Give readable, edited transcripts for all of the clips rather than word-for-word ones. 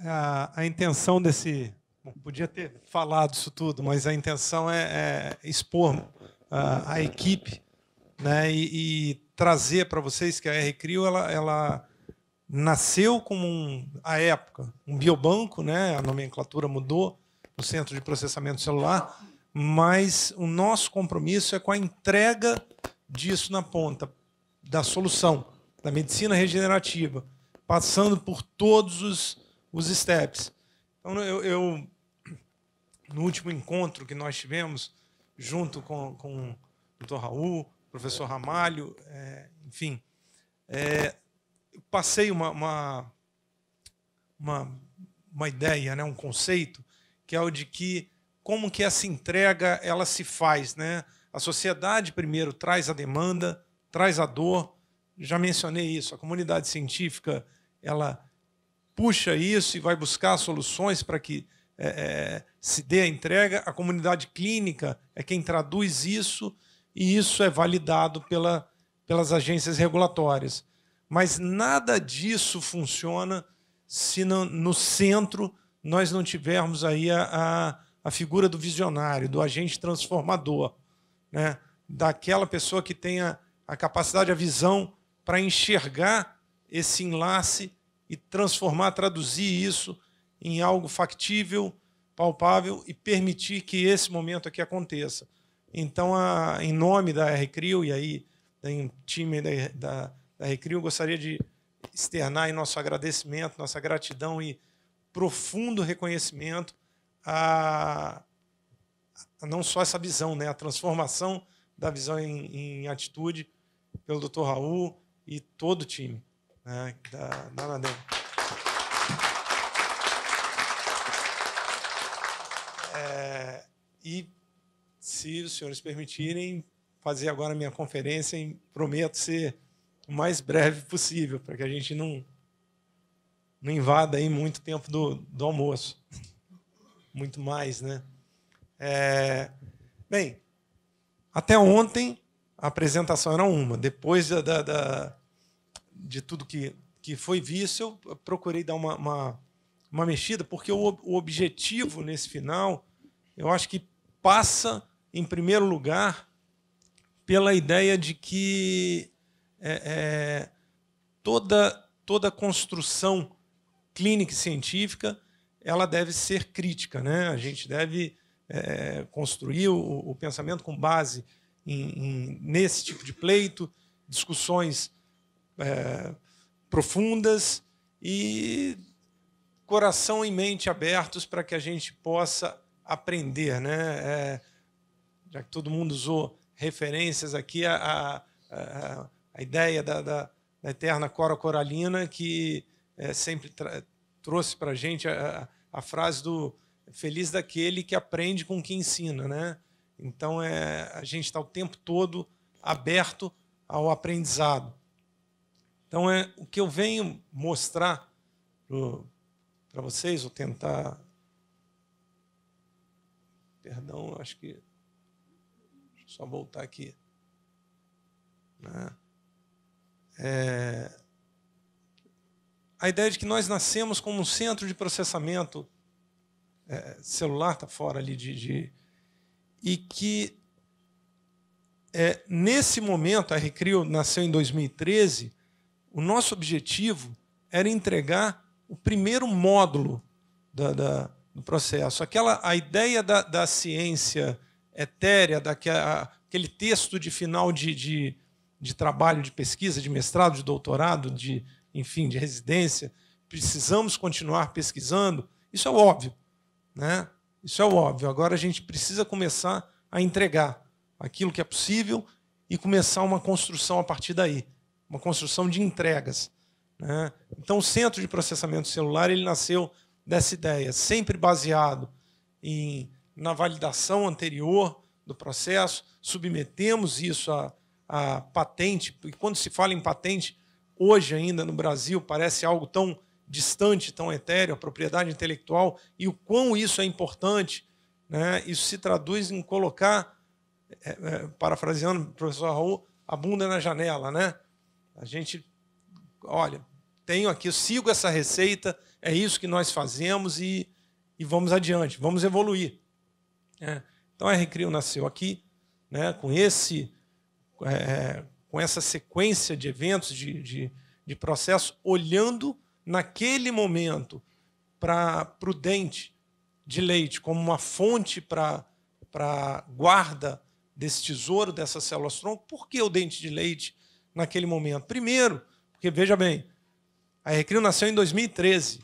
a intenção desse... Bom, podia ter falado isso tudo, mas a intenção é expor a equipe, né, e trazer para vocês que a RCrio ela nasceu como, à época, um biobanco, né, a nomenclatura mudou, no Centro de Processamento Celular, mas o nosso compromisso é com a entrega disso na ponta, da solução, da medicina regenerativa, passando por todos os steps. Então, no último encontro que nós tivemos, junto com o Dr. Raul, o professor Ramalho, enfim, eu passei uma ideia, né, um conceito, que é o de que como que essa entrega ela se faz, né? A sociedade primeiro traz a demanda, traz a dor. Já mencionei isso. A comunidade científica ela puxa isso e vai buscar soluções para que se dê a entrega. A comunidade clínica é quem traduz isso e isso é validado pelas agências regulatórias. Mas nada disso funciona se no centro nós não tivermos aí a figura do visionário, do agente transformador, né? Daquela pessoa que tenha a capacidade, a visão para enxergar esse enlace e transformar, traduzir isso em algo factível, palpável e permitir que esse momento aqui aconteça. Então, em nome da RCrio, e aí tem um time da RCrio, gostaria de externar aí nosso agradecimento, nossa gratidão e profundo reconhecimento a não só essa visão, né, a transformação da visão em atitude pelo Dr. Raul e todo o time, né, da Anadem. E, se os senhores permitirem, fazer agora a minha conferência, e prometo ser o mais breve possível, para que a gente não invada aí muito tempo do almoço. Muito mais, né? Bem, até ontem a apresentação era uma. Depois de tudo que foi visto, eu procurei dar uma mexida, porque o objetivo nesse final, eu acho que passa, em primeiro lugar, pela ideia de que toda construção clínica e científica ela deve ser crítica, né? A gente deve construir o pensamento com base nesse tipo de pleito, discussões profundas e coração e mente abertos para que a gente possa aprender, né? Já que todo mundo usou referências aqui, a ideia da eterna Cora Coralina, que sempre trouxe para a gente a frase do feliz daquele que aprende com quem ensina, né? Então, a gente está o tempo todo aberto ao aprendizado. Então, o que eu venho mostrar para vocês, vou tentar... Perdão, acho que... Deixa eu só voltar aqui. Né? A ideia de que nós nascemos como um centro de processamento celular, está fora ali e que nesse momento, a RCrio nasceu em 2013, o nosso objetivo era entregar o primeiro módulo do processo. A ideia da ciência etérea, aquele texto de final de trabalho, de pesquisa, de mestrado, de doutorado, enfim, de residência, precisamos continuar pesquisando, isso é óbvio, né? Isso é óbvio. Agora a gente precisa começar a entregar aquilo que é possível e começar uma construção a partir daí, uma construção de entregas, né? Então, o Centro de Processamento Celular ele nasceu dessa ideia, sempre baseado na validação anterior do processo, submetemos isso à patente, e quando se fala em patente, hoje ainda no Brasil parece algo tão distante, tão etéreo, a propriedade intelectual, e o quão isso é importante, né? Isso se traduz em colocar, parafraseando o professor Raul, a bunda na janela, né? A gente, olha, tenho aqui, eu sigo essa receita, é isso que nós fazemos e vamos adiante, vamos evoluir. Então a Recrio nasceu aqui, né, com essa sequência de eventos, de processos, olhando naquele momento para o dente de leite como uma fonte para guarda desse tesouro, dessas células-tronco. Por que o dente de leite naquele momento? Primeiro, porque, veja bem, a Recrio nasceu em 2013.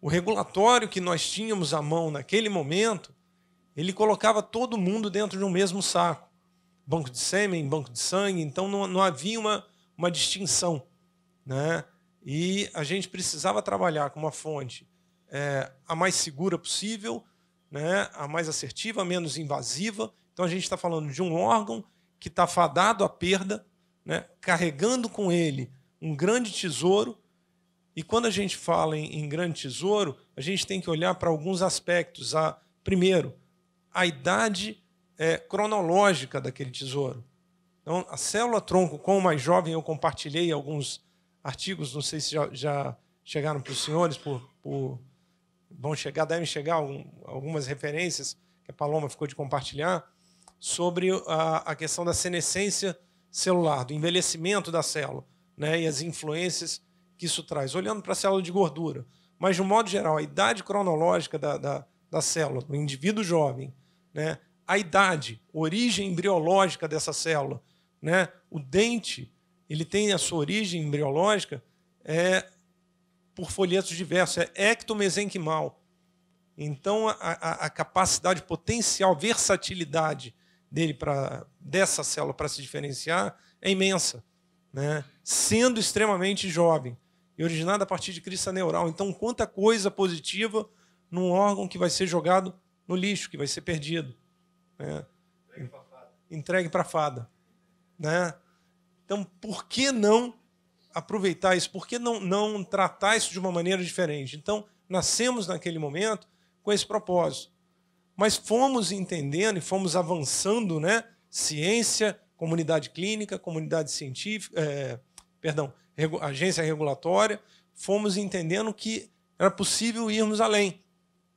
O regulatório que nós tínhamos à mão naquele momento, ele colocava todo mundo dentro de um mesmo saco. Banco de sêmen, banco de sangue, então não havia uma distinção, né? E a gente precisava trabalhar com uma fonte a mais segura possível, né? A mais assertiva, a menos invasiva. Então a gente está falando de um órgão que está fadado à perda, né? Carregando com ele um grande tesouro. E quando a gente fala em grande tesouro, a gente tem que olhar para alguns aspectos. Primeiro, a idade cronológica daquele tesouro. Então, a célula-tronco, como mais jovem, eu compartilhei alguns artigos, não sei se já chegaram para os senhores, devem chegar algumas referências que a Paloma ficou de compartilhar, sobre a questão da senescência celular, do envelhecimento da célula, né, e as influências que isso traz, olhando para a célula de gordura. Mas, de um modo geral, a idade cronológica da célula, do indivíduo jovem, né, a idade, a origem embriológica dessa célula, né, o dente, ele tem a sua origem embriológica por folhetos diversos, ectomesenquimal. Então, a capacidade potencial, versatilidade dessa célula para se diferenciar é imensa, né? Sendo extremamente jovem e originada a partir de crista neural. Então, quanta coisa positiva num órgão que vai ser jogado no lixo, que vai ser perdido, né? Entregue para a fada, né? Então, por que não aproveitar isso? Por que não tratar isso de uma maneira diferente? Então, nascemos naquele momento com esse propósito. Mas fomos entendendo e fomos avançando, né? Ciência, comunidade clínica, comunidade científica, agência regulatória, fomos entendendo que era possível irmos além,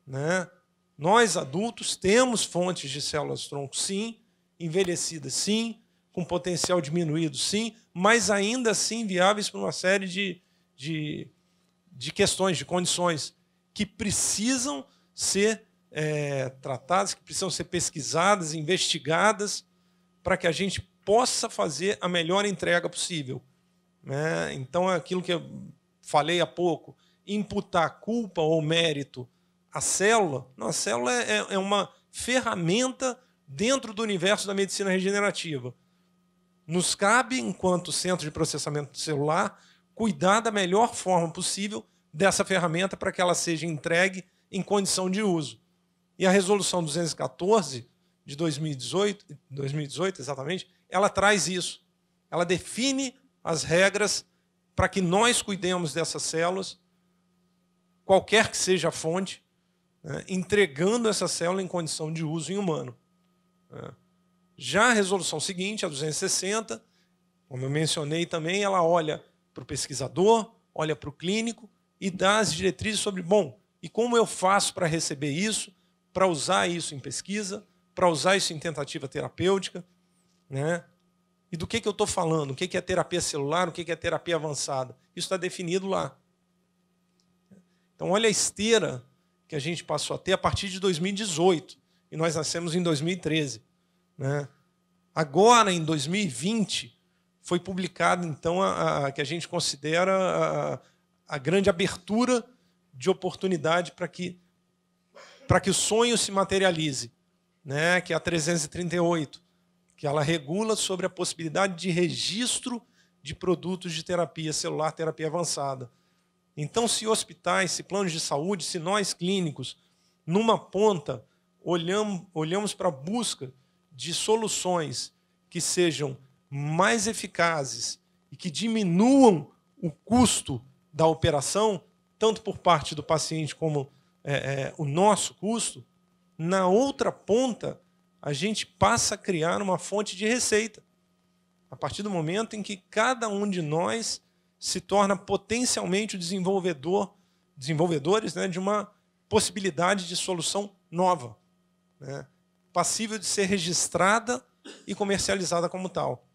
né? Nós, adultos, temos fontes de células-tronco, sim, envelhecidas, sim, com potencial diminuído, sim, mas ainda assim viáveis para uma série de questões, de condições que precisam ser tratadas, que precisam ser pesquisadas, investigadas, para que a gente possa fazer a melhor entrega possível, né? Então, é aquilo que eu falei há pouco, imputar culpa ou mérito à célula. Não, a célula é uma ferramenta dentro do universo da medicina regenerativa. Nos cabe, enquanto centro de processamento celular, cuidar da melhor forma possível dessa ferramenta para que ela seja entregue em condição de uso. E a Resolução 214 de 2018 exatamente, ela traz isso. Ela define as regras para que nós cuidemos dessas células, qualquer que seja a fonte, né, entregando essa célula em condição de uso em humano. Já a resolução seguinte, a 260, como eu mencionei também, ela olha para o pesquisador, olha para o clínico e dá as diretrizes sobre, e como eu faço para receber isso, para usar isso em pesquisa, para usar isso em tentativa terapêutica, né? E do que eu estou falando? O que é terapia celular, o que é terapia avançada? Isso está definido lá. Então, olha a esteira que a gente passou a ter a partir de 2018, e nós nascemos em 2013. Né? Agora, em 2020, foi publicado, então, a que a gente considera a grande abertura de oportunidade para que o sonho se materialize, né? Que é a 338, que ela regula sobre a possibilidade de registro de produtos de terapia celular, terapia avançada. Então, se hospitais, se planos de saúde, se nós clínicos, numa ponta, olhamos para a busca de soluções que sejam mais eficazes e que diminuam o custo da operação, tanto por parte do paciente como o nosso custo, na outra ponta, a gente passa a criar uma fonte de receita. A partir do momento em que cada um de nós se torna potencialmente o desenvolvedores, né, de uma possibilidade de solução nova, né, passível de ser registrada e comercializada como tal,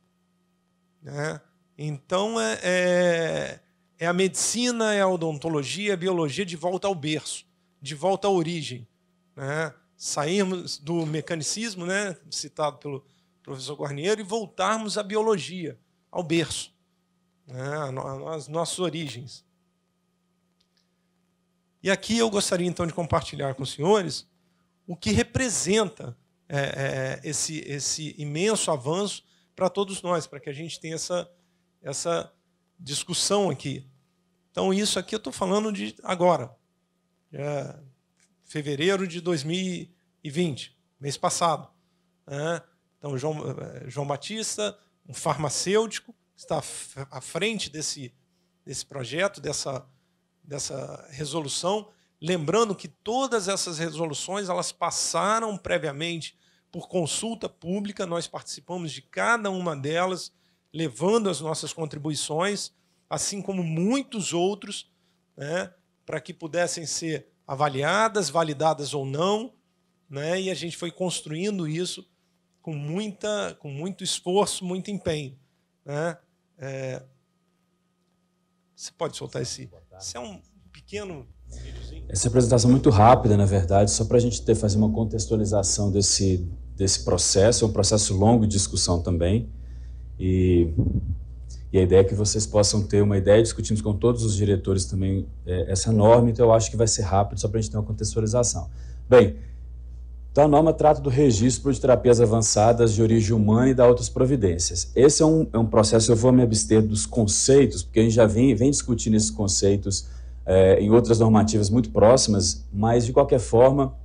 né? Então, é a medicina, é a odontologia, a biologia de volta ao berço, de volta à origem, né? Sairmos do mecanicismo, né, citado pelo professor Guarnieri, e voltarmos à biologia, ao berço, né, às nossas origens. E aqui eu gostaria, então, de compartilhar com os senhores o que representa esse imenso avanço para todos nós, para que a gente tenha essa discussão aqui. Então, isso aqui eu estou falando de agora, fevereiro de 2020, mês passado, né? Então, João Batista, um farmacêutico, está à frente desse projeto, dessa resolução, lembrando que todas essas resoluções elas passaram previamente por consulta pública, nós participamos de cada uma delas, levando as nossas contribuições, assim como muitos outros, né, para que pudessem ser avaliadas, validadas ou não, né, e a gente foi construindo isso com muito esforço, muito empenho, né? Você pode soltar esse é um pequeno videozinho. Essa apresentação é muito rápida, na verdade, só para a gente fazer uma contextualização desse processo. É um processo longo de discussão também, e a ideia é que vocês possam ter uma ideia. Discutimos com todos os diretores também essa norma, então eu acho que vai ser rápido, só para a gente ter uma contextualização. Bem, então a norma trata do registro de terapias avançadas de origem humana e da outras providências. Esse é um processo, eu vou me abster dos conceitos, porque a gente já vem discutindo esses conceitos em outras normativas muito próximas, mas de qualquer forma,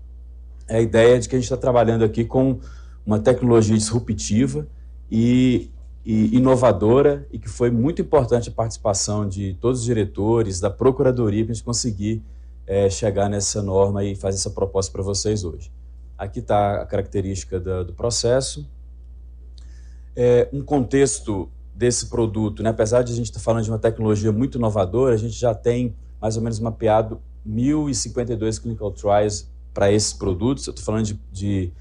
a ideia é de que a gente está trabalhando aqui com uma tecnologia disruptiva e inovadora, e que foi muito importante a participação de todos os diretores, da Procuradoria, para a gente conseguir chegar nessa norma e fazer essa proposta para vocês hoje. Aqui está a característica do processo. Um contexto desse produto, né? Apesar de a gente estar falando de uma tecnologia muito inovadora, a gente já tem mais ou menos mapeado 1.052 clinical trials para esses produtos. Eu estou falando de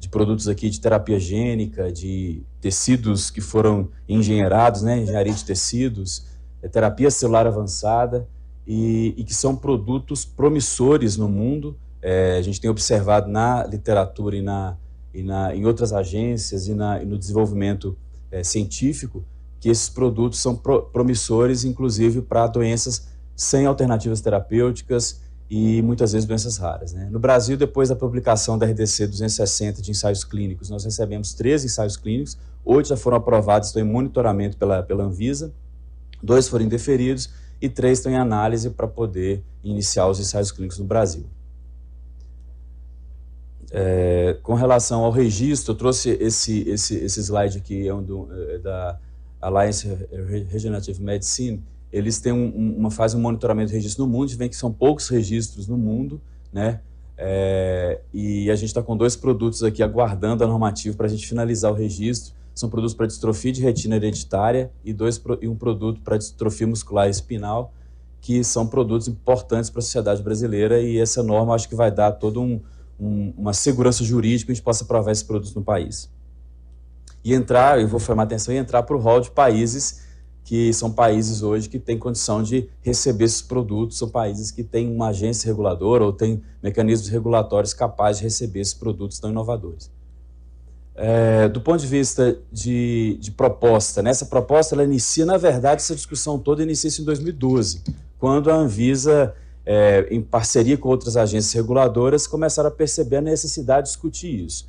produtos aqui de terapia gênica, de tecidos que foram engenheirados, né? Engenharia de tecidos, terapia celular avançada, e que são produtos promissores no mundo. A gente tem observado na literatura em outras agências e no desenvolvimento científico que esses produtos são promissores, inclusive para doenças sem alternativas terapêuticas e muitas vezes doenças raras, né? No Brasil, depois da publicação da RDC 260 de ensaios clínicos, nós recebemos 13 ensaios clínicos, 8 já foram aprovados, estão em monitoramento pela Anvisa, 2 foram indeferidos e 3 estão em análise para poder iniciar os ensaios clínicos no Brasil. Com relação ao registro, eu trouxe esse slide aqui, da Alliance Regenerative Medicine. Eles têm fazem um monitoramento de registro no mundo, a gente vê que são poucos registros no mundo, né? E a gente está com 2 produtos aqui aguardando a normativa para a gente finalizar o registro. São produtos para distrofia de retina hereditária e um produto para distrofia muscular espinal, que são produtos importantes para a sociedade brasileira, e essa norma acho que vai dar toda uma segurança jurídica para a gente possa aprovar esses produtos no país. E eu vou chamar a atenção e entrar para o rol de países que são países hoje que têm condição de receber esses produtos, são países que têm uma agência reguladora ou têm mecanismos regulatórios capazes de receber esses produtos tão inovadores. Do ponto de vista de proposta, né? Essa proposta ela inicia, na verdade, essa discussão toda inicia em 2012, quando a Anvisa, em parceria com outras agências reguladoras, começaram a perceber a necessidade de discutir isso.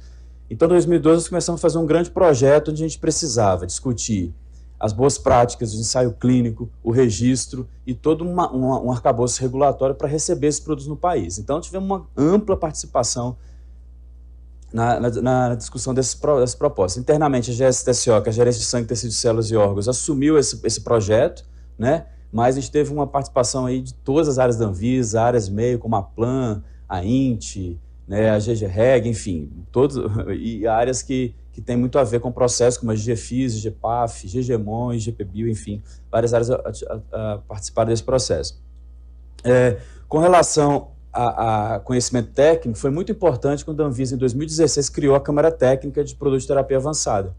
Então, em 2012, nós começamos a fazer um grande projeto onde a gente precisava discutir as boas práticas, o ensaio clínico, o registro e todo um arcabouço regulatório para receber esses produtos no país. Então, tivemos uma ampla participação na discussão dessas propostas. Internamente, a GSTSO, que é a Gerência de Sangue, Tecidos, Células e Órgãos, assumiu esse projeto, né? Mas a gente teve uma participação aí de todas as áreas da Anvisa, áreas meio, como a Plan, a INT, né, a GGREG, enfim, e áreas que que tem muito a ver com processos como a GFIS, GPAF, GGMON, GPBio, enfim, várias áreas a participar desse processo. Com relação a conhecimento técnico, foi muito importante quando a Anvisa, em 2016, criou a Câmara Técnica de Produtos de Terapia Avançada.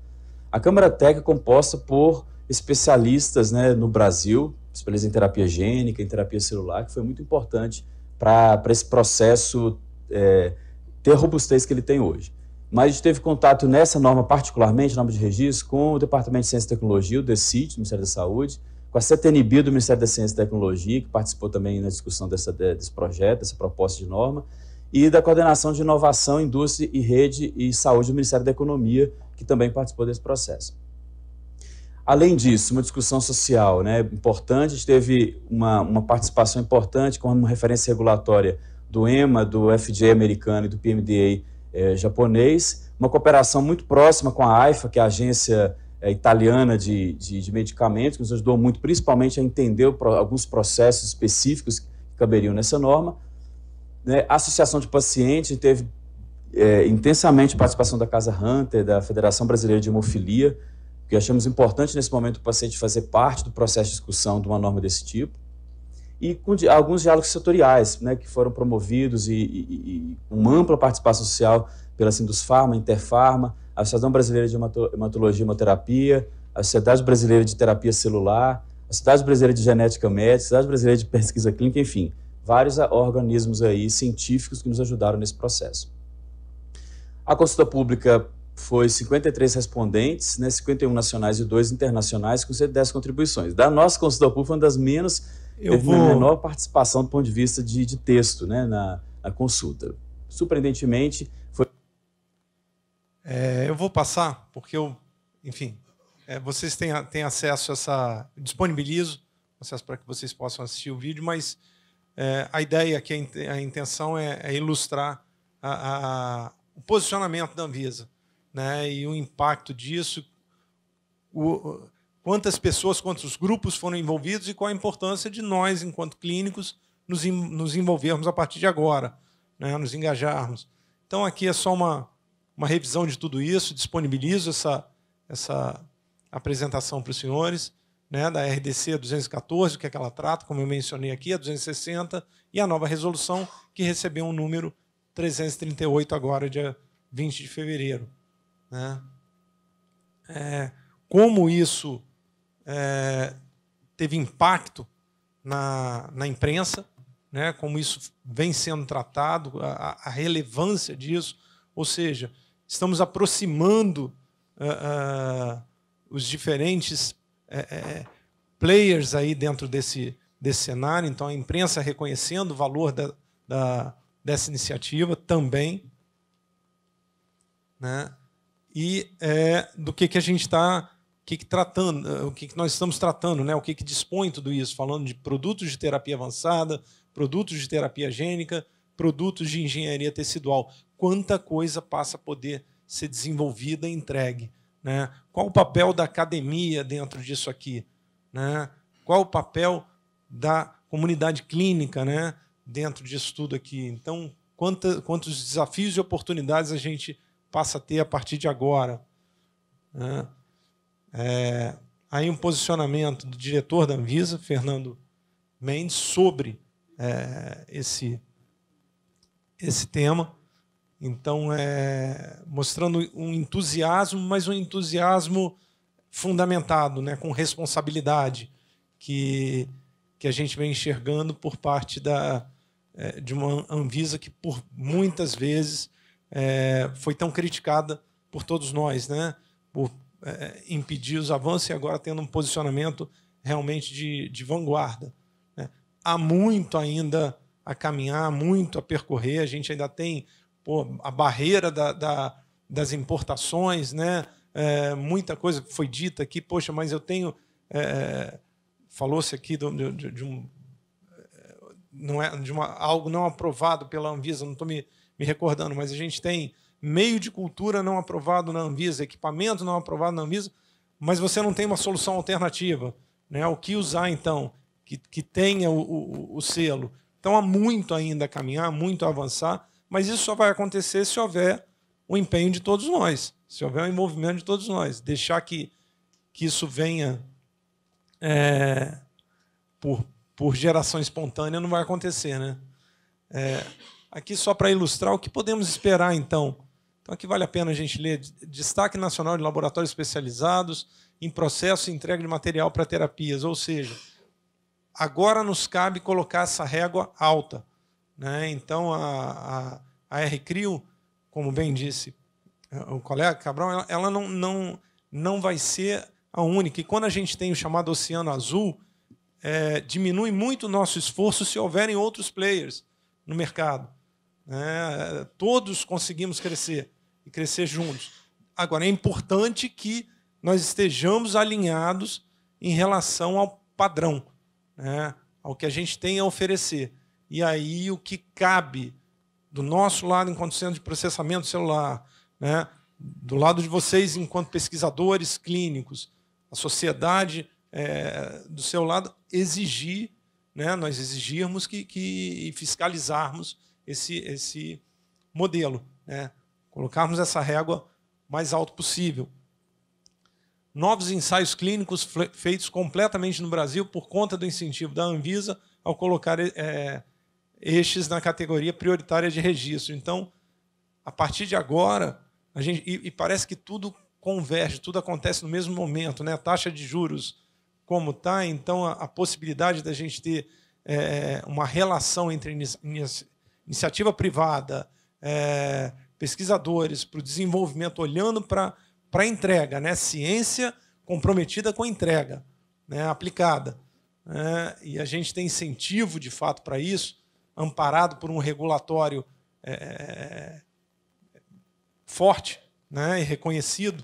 A Câmara Técnica é composta por especialistas, né, no Brasil, especialistas em terapia gênica, em terapia celular, que foi muito importante para esse processo ter a robustez que ele tem hoje. Mas a gente teve contato nessa norma, particularmente, norma de registro, com o Departamento de Ciência e Tecnologia, o DECIT, do Ministério da Saúde, com a CTNB do Ministério da Ciência e Tecnologia, que participou também na discussão desse projeto, dessa proposta de norma, e da Coordenação de Inovação, Indústria e Rede e Saúde do Ministério da Economia, que também participou desse processo. Além disso, uma discussão social, né, importante, a gente teve uma participação importante como referência regulatória do EMA, do FDA americano e do PMDA japonês, uma cooperação muito próxima com a AIFA, que é a agência italiana de medicamentos, que nos ajudou muito, principalmente, a entender alguns processos específicos que caberiam nessa norma. A Associação de Pacientes teve intensamente participação da Casa Hunter, da Federação Brasileira de Hemofilia, que achamos importante nesse momento o paciente fazer parte do processo de discussão de uma norma desse tipo, e com alguns diálogos setoriais, né, que foram promovidos e uma ampla participação social pela Sindusfarma, Interfarma, a Associação Brasileira de Hematologia e Hemoterapia, a Sociedade Brasileira de Terapia Celular, a Sociedade Brasileira de Genética Médica, a Sociedade Brasileira de Pesquisa Clínica, enfim, vários organismos aí científicos que nos ajudaram nesse processo. A consulta pública foi 53 respondentes, né, 51 nacionais e 2 internacionais, com 110 contribuições. Da nossa consulta pública, foi uma das menos, teve uma menor participação do ponto de vista de texto, né, na consulta. Surpreendentemente, foi... eu vou passar, porque enfim, vocês têm acesso a essa... Disponibilizo acesso para que vocês possam assistir o vídeo, mas a ideia aqui, a intenção é ilustrar o posicionamento da Anvisa, né, e o impacto disso, quantas pessoas, quantos grupos foram envolvidos e qual a importância de nós, enquanto clínicos, nos envolvermos a partir de agora, né, nos engajarmos. Então, aqui é só uma revisão de tudo isso, disponibilizo essa apresentação para os senhores, né, da RDC 214, que é que ela trata, como eu mencionei aqui, a 260, e a nova resolução, que recebeu um número 338 agora, dia 20 de fevereiro. Né? Como isso teve impacto na imprensa, né? Como isso vem sendo tratado, a relevância disso, ou seja, estamos aproximando os diferentes players aí dentro desse cenário, então a imprensa reconhecendo o valor dessa iniciativa também, né? E do que a gente está tratando, o que nós estamos tratando, né? O que dispõe tudo isso, falando de produtos de terapia avançada, produtos de terapia gênica, produtos de engenharia tecidual. Quanta coisa passa a poder ser desenvolvida e entregue, né? Qual o papel da academia dentro disso aqui, né? Qual o papel da comunidade clínica, né, dentro disso tudo aqui? Então, quantos desafios e oportunidades a gente passa a ter a partir de agora, né? Aí um posicionamento do diretor da Anvisa, Fernando Mendes, sobre esse tema. Então, mostrando um entusiasmo, mas um entusiasmo fundamentado, né, com responsabilidade, que a gente vem enxergando por parte de uma Anvisa que, por muitas vezes, foi tão criticada por todos nós, né, por impedir os avanços, e agora tendo um posicionamento realmente de vanguarda, né. Há muito ainda a caminhar, muito a percorrer, a gente ainda tem a barreira das importações, né? Muita coisa foi dita aqui, poxa, mas eu tenho... Falou-se aqui algo não aprovado pela Anvisa, não estou me recordando, mas a gente tem meio de cultura não aprovado na Anvisa, equipamento não aprovado na Anvisa, mas você não tem uma solução alternativa, né? O que usar, então, que tenha o selo? Então, há muito ainda a caminhar, muito a avançar, mas isso só vai acontecer se houver o empenho de todos nós, Se houver um envolvimento de todos nós, deixar que isso venha por geração espontânea não vai acontecer, né? Aqui só para ilustrar o que podemos esperar, então. Então aqui vale a pena a gente ler: destaque nacional de laboratórios especializados em processo e entrega de material para terapias. Ou seja, agora nos cabe colocar essa régua alta, né? Então a RCRIO, como bem disse o colega Cabral, ela não vai ser a única. E quando a gente tem o chamado Oceano Azul, diminui muito o nosso esforço se houverem outros players no mercado. Todos conseguimos crescer e crescer juntos. Agora, é importante que nós estejamos alinhados em relação ao padrão, né? Ao que a gente tem a oferecer. E aí o que cabe do nosso lado enquanto centro de processamento celular, né? Do lado de vocês enquanto pesquisadores clínicos, a sociedade do seu lado, exigir, né? Nós exigirmos e fiscalizarmos esse modelo, né? Colocarmos essa régua mais alto possível. Novos ensaios clínicos feitos completamente no Brasil por conta do incentivo da Anvisa ao colocar estes na categoria prioritária de registro. Então, a partir de agora, e parece que tudo converge, tudo acontece no mesmo momento, né? A taxa de juros como está, então a possibilidade da gente ter uma relação entre iniciativa privada, pesquisadores, para o desenvolvimento, olhando para a entrega, né? Ciência comprometida com a entrega, né? Aplicada. E a gente tem incentivo, de fato, para isso, amparado por um regulatório forte, né? E reconhecido.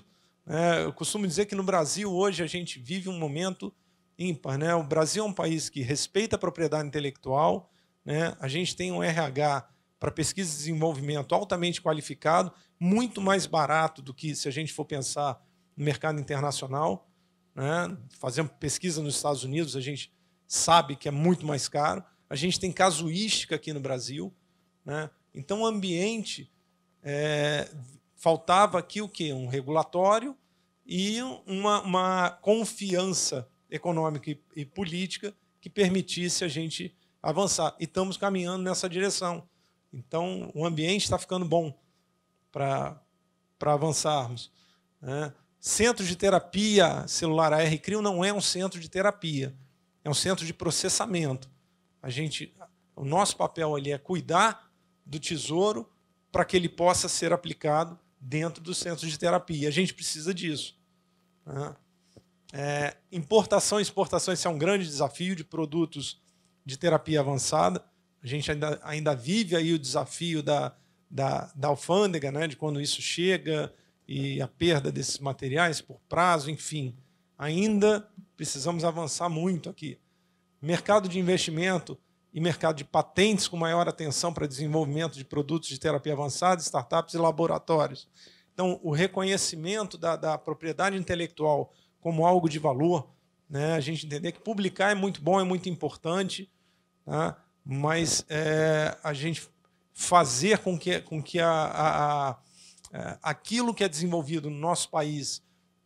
Eu costumo dizer que no Brasil, hoje, a gente vive um momento ímpar, né? O Brasil é um país que respeita a propriedade intelectual, né? A gente tem um RH para pesquisa e desenvolvimento altamente qualificado, muito mais barato do que se a gente for pensar no mercado internacional, né? Fazendo pesquisa nos Estados Unidos, a gente sabe que é muito mais caro. A gente tem casuística aqui no Brasil, né? Então, o ambiente, faltava aqui o quê? Um regulatório e uma confiança econômica e política que permitisse a gente avançar. E estamos caminhando nessa direção. Então, o ambiente está ficando bom para avançarmos, né? Centro de terapia celular, a RCRIO não é um centro de terapia, é um centro de processamento. O nosso papel ali é cuidar do tesouro para que ele possa ser aplicado dentro do centro de terapia. A gente precisa disso, né? Importação e exportação, esse é um grande desafio de produtos de terapia avançada. A gente ainda vive aí o desafio da alfândega, né, de quando isso chega e a perda desses materiais por prazo, enfim. Ainda precisamos avançar muito aqui. Mercado de investimento e mercado de patentes com maior atenção para desenvolvimento de produtos de terapia avançada, startups e laboratórios. Então, o reconhecimento da propriedade intelectual como algo de valor, né, a gente entender que publicar é muito bom, é muito importante, tá? Mas a gente fazer com que aquilo que é desenvolvido no nosso país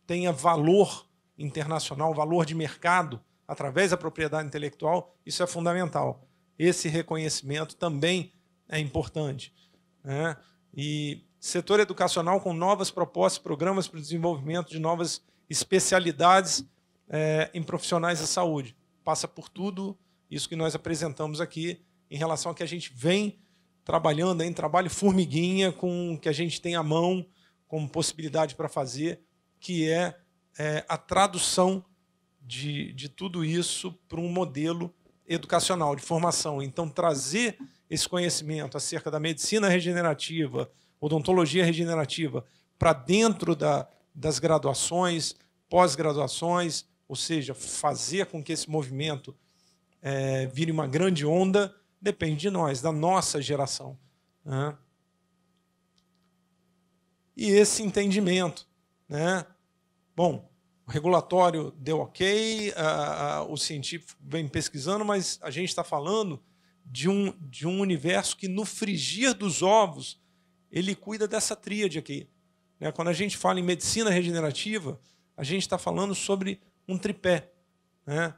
tenha valor internacional, valor de mercado, através da propriedade intelectual, isso é fundamental. Esse reconhecimento também é importante, né? E setor educacional com novas propostas, programas para o desenvolvimento de novas especialidades em profissionais da saúde. Passa por tudo isso que nós apresentamos aqui em relação ao que a gente vem trabalhando em trabalho formiguinha com o que a gente tem à mão como possibilidade para fazer, que é a tradução de tudo isso para um modelo educacional, de formação. Então, trazer esse conhecimento acerca da medicina regenerativa, odontologia regenerativa, para dentro das graduações, pós-graduações, ou seja, fazer com que esse movimento vire uma grande onda, depende de nós, da nossa geração, né? E esse entendimento, né? Bom, o regulatório deu ok, o científico vem pesquisando, mas a gente está falando de um universo que, no frigir dos ovos, ele cuida dessa tríade aqui, né? Quando a gente fala em medicina regenerativa, a gente está falando sobre um tripé, né?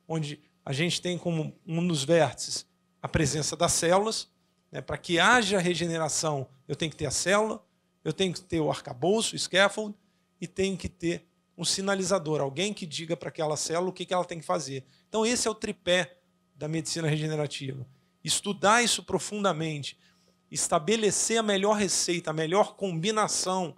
Onde a gente tem como um dos vértices a presença das células, né? Para que haja regeneração, eu tenho que ter a célula, eu tenho que ter o arcabouço, o scaffold, e tenho que ter um sinalizador, alguém que diga para aquela célula o que ela tem que fazer. Então esse é o tripé da medicina regenerativa. Estudar isso profundamente, estabelecer a melhor receita, a melhor combinação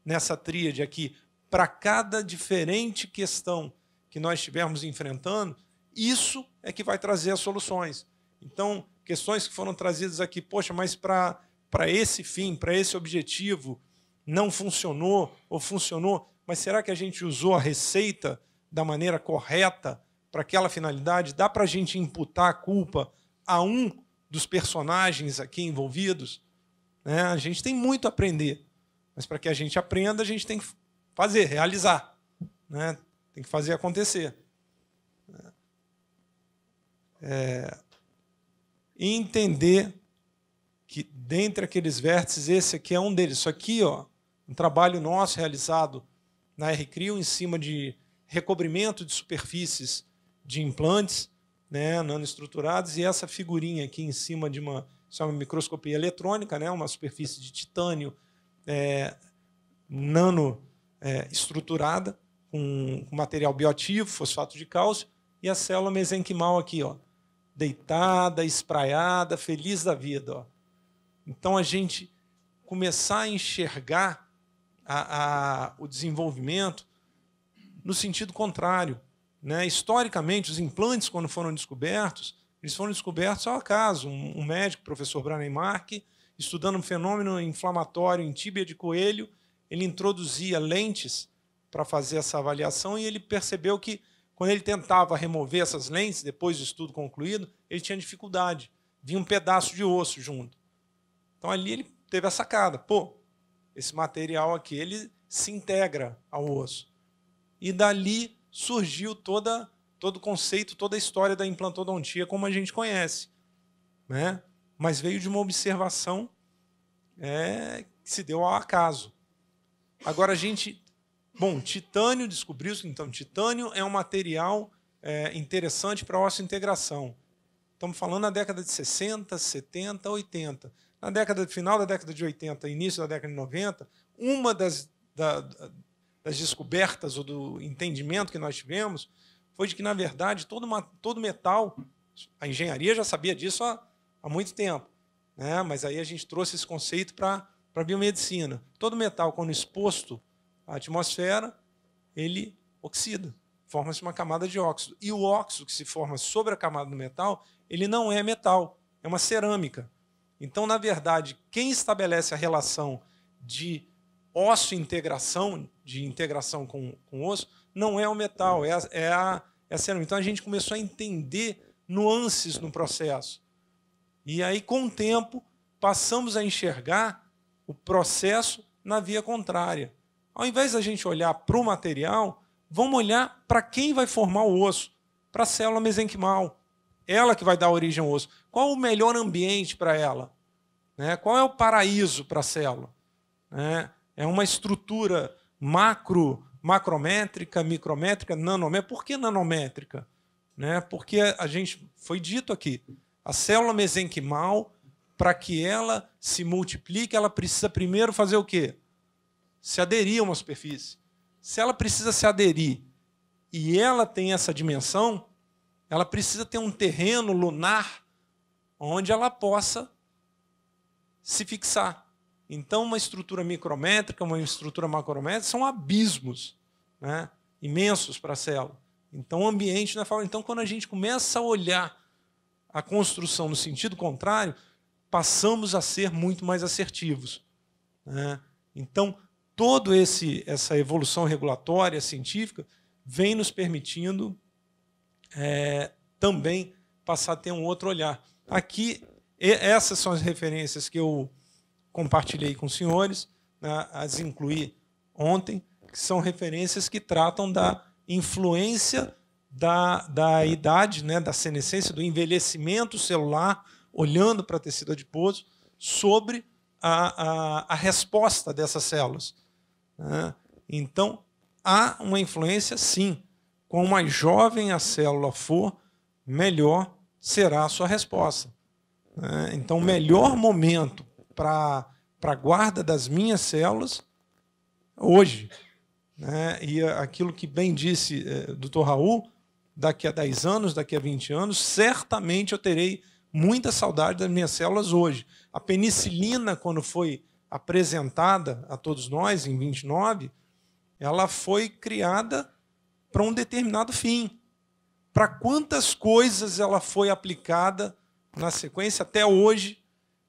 nessa tríade aqui, para cada diferente questão que nós estivermos enfrentando, isso é que vai trazer as soluções. Então, questões que foram trazidas aqui, poxa, mas para esse fim, para esse objetivo, não funcionou ou funcionou, mas será que a gente usou a receita da maneira correta para aquela finalidade? Dá para a gente imputar a culpa a um dos personagens aqui envolvidos? Né? A gente tem muito a aprender, mas para que a gente aprenda, a gente tem que fazer, realizar, né? Tem que fazer acontecer. E entender que, dentre aqueles vértices, esse aqui é um deles. Isso aqui, ó, um trabalho nosso realizado na RCRIO em cima de recobrimento de superfícies de implantes, né, nanoestruturados, e essa figurinha aqui em cima de uma microscopia eletrônica, né, uma superfície de titânio nanoestruturada, com material bioativo, fosfato de cálcio, e a célula mesenquimal aqui, ó, deitada, espraiada, feliz da vida. Ó. Então, a gente começar a enxergar o desenvolvimento no sentido contrário. Né? Historicamente, os implantes, quando foram descobertos, eles foram descobertos ao acaso. Um médico, o professor Branham Mark, estudando um fenômeno inflamatório em tíbia de coelho, ele introduzia lentes para fazer essa avaliação e ele percebeu que, quando ele tentava remover essas lentes, depois do estudo concluído, ele tinha dificuldade. Vinha um pedaço de osso junto. Então, ali ele teve a sacada. Pô, esse material aqui ele se integra ao osso. E dali surgiu todo o conceito, toda a história da implantodontia como a gente conhece. Né? Mas veio de uma observação que se deu ao acaso. Agora, a gente... Bom, titânio descobriu-se, então, titânio é um material interessante para osseointegração. Estamos falando na década de 60, 70, 80. Final da década de 80, início da década de 90, uma das descobertas ou do entendimento que nós tivemos foi de que, na verdade, todo metal, a engenharia já sabia disso há muito tempo, né? Mas aí a gente trouxe esse conceito para a biomedicina. Todo metal, quando exposto à atmosfera, ele oxida, forma-se uma camada de óxido. E o óxido que se forma sobre a camada do metal, ele não é metal, é uma cerâmica. Então, na verdade, quem estabelece a relação de osso-integração, de integração com osso, não é o metal, é a cerâmica. Então, a gente começou a entender nuances no processo. E aí, com o tempo, passamos a enxergar o processo na via contrária. Ao invés da gente olhar para o material, vamos olhar para quem vai formar o osso, para a célula mesenquimal. Ela que vai dar origem ao osso. Qual o melhor ambiente para ela? Né? Qual é o paraíso para a célula? É uma estrutura macrométrica, micrométrica, nanométrica. Por que nanométrica? Né? Porque a gente foi dito aqui, a célula mesenquimal, para que ela se multiplique, ela precisa primeiro fazer o quê? Se aderir a uma superfície. Se ela precisa se aderir e ela tem essa dimensão, ela precisa ter um terreno lunar onde ela possa se fixar. Então, uma estrutura micrométrica, uma estrutura macrométrica são abismos, né, imensos para a célula. Então, o ambiente não é fácil. Então, quando a gente começa a olhar a construção no sentido contrário, passamos a ser muito mais assertivos. Né? Então, toda essa evolução regulatória científica vem nos permitindo também passar a ter um outro olhar. Aqui, essas são as referências que eu compartilhei com os senhores, né, as incluí ontem, que são referências que tratam da influência da idade, né, da senescência, do envelhecimento celular, olhando para tecido adiposo, sobre a resposta dessas células, né? Então, há uma influência, sim. Quanto mais jovem a célula for, melhor será a sua resposta, né? Então, o melhor momento para a guarda das minhas células, hoje, né? E aquilo que bem disse Dr. Raul, daqui a 10 anos, daqui a 20 anos, certamente eu terei muita saudade das minhas células hoje. A penicilina, quando foi apresentada a todos nós, em 29, ela foi criada para um determinado fim. Para quantas coisas ela foi aplicada na sequência até hoje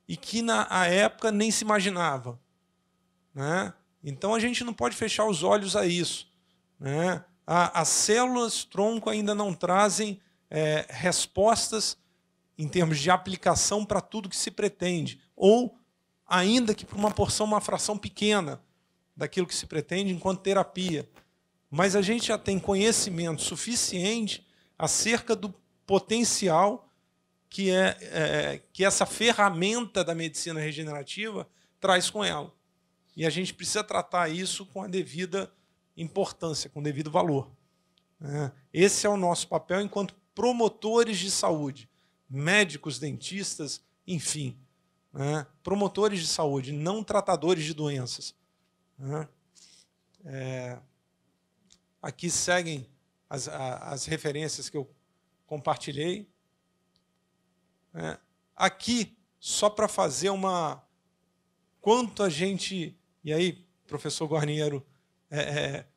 e que na época nem se imaginava, né? Então a gente não pode fechar os olhos a isso, né? As células tronco ainda não trazem respostas em termos de aplicação para tudo que se pretende, ou ainda que para uma fração pequena daquilo que se pretende enquanto terapia. Mas a gente já tem conhecimento suficiente acerca do potencial que essa ferramenta da medicina regenerativa traz com ela. E a gente precisa tratar isso com a devida importância, com o devido valor. Esse é o nosso papel enquanto promotores de saúde, médicos, dentistas, enfim, né? Promotores de saúde, não tratadores de doenças, né? Aqui seguem as referências que eu compartilhei. Aqui, só para fazer quanto a gente... E aí, professor Guarniero,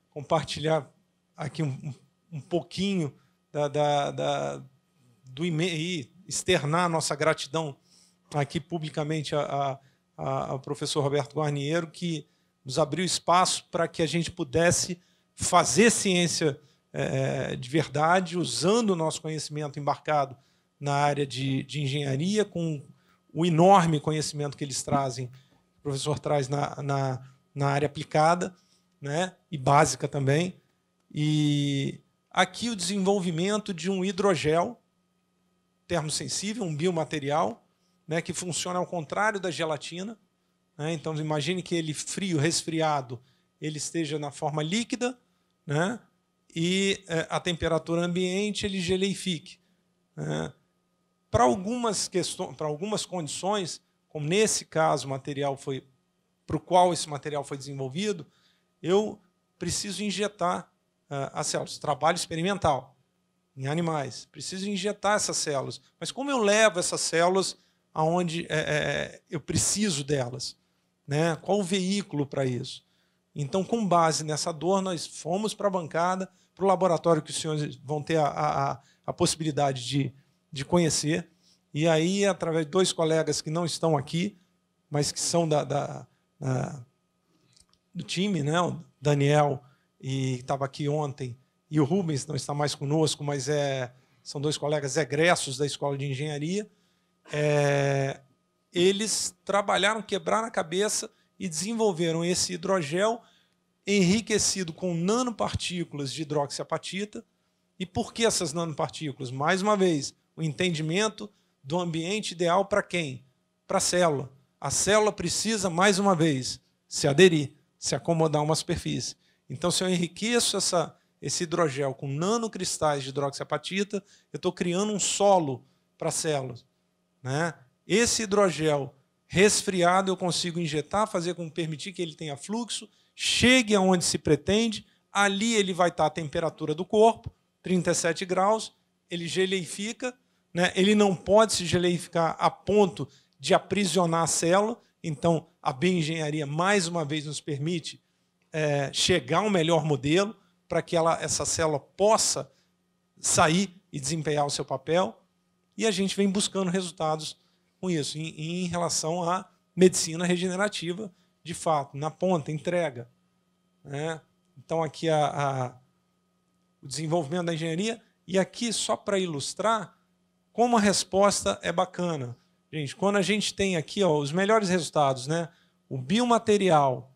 compartilhar aqui um pouquinho do e-mail, externar a nossa gratidão aqui publicamente ao professor Roberto Guarniero, que nos abriu espaço para que a gente pudesse fazer ciência de verdade, usando o nosso conhecimento embarcado na área de engenharia, com o enorme conhecimento que eles trazem, o professor traz na área aplicada, né, e básica também. E aqui o desenvolvimento de um hidrogel termosensível, um biomaterial, né, que funciona ao contrário da gelatina, né? Então, imagine que ele frio, resfriado, ele esteja na forma líquida, né, e a temperatura ambiente ele geleifique, né? Para algumas condições, como nesse caso para o qual esse material foi desenvolvido, eu preciso injetar as células. Trabalho experimental em animais. Preciso injetar essas células. Mas como eu levo essas células aonde eu preciso delas, né? Qual o veículo para isso? Então, com base nessa dor, nós fomos para a bancada, para o laboratório que os senhores vão ter a possibilidade de conhecer. E aí, através de 2 colegas que não estão aqui, mas que são do time, né? O Daniel, e estava aqui ontem, e o Rubens não está mais conosco, mas são 2 colegas egressos da Escola de Engenharia. Eles trabalharam, quebraram a cabeça e desenvolveram esse hidrogel enriquecido com nanopartículas de hidroxiapatita. E por que essas nanopartículas? Mais uma vez, o entendimento do ambiente ideal para quem? Para a célula. A célula precisa, mais uma vez, se aderir, se acomodar a uma superfície. Então, se eu enriqueço esse hidrogel com nanocristais de hidroxiapatita, eu estou criando um solo para as células, né? Esse hidrogel resfriado eu consigo injetar, permitir que ele tenha fluxo, chegue aonde se pretende, ali ele vai estar a temperatura do corpo, 37 graus, ele geleifica, né? Ele não pode se geleificar a ponto de aprisionar a célula, então a bioengenharia, mais uma vez, nos permite chegar a um melhor modelo para que essa célula possa sair e desempenhar o seu papel, e a gente vem buscando resultados com isso, em relação à medicina regenerativa, de fato, na ponta, entrega, né? Então, aqui o desenvolvimento da engenharia, e aqui, só para ilustrar, como a resposta é bacana. Gente, quando a gente tem aqui os melhores resultados, né? O biomaterial,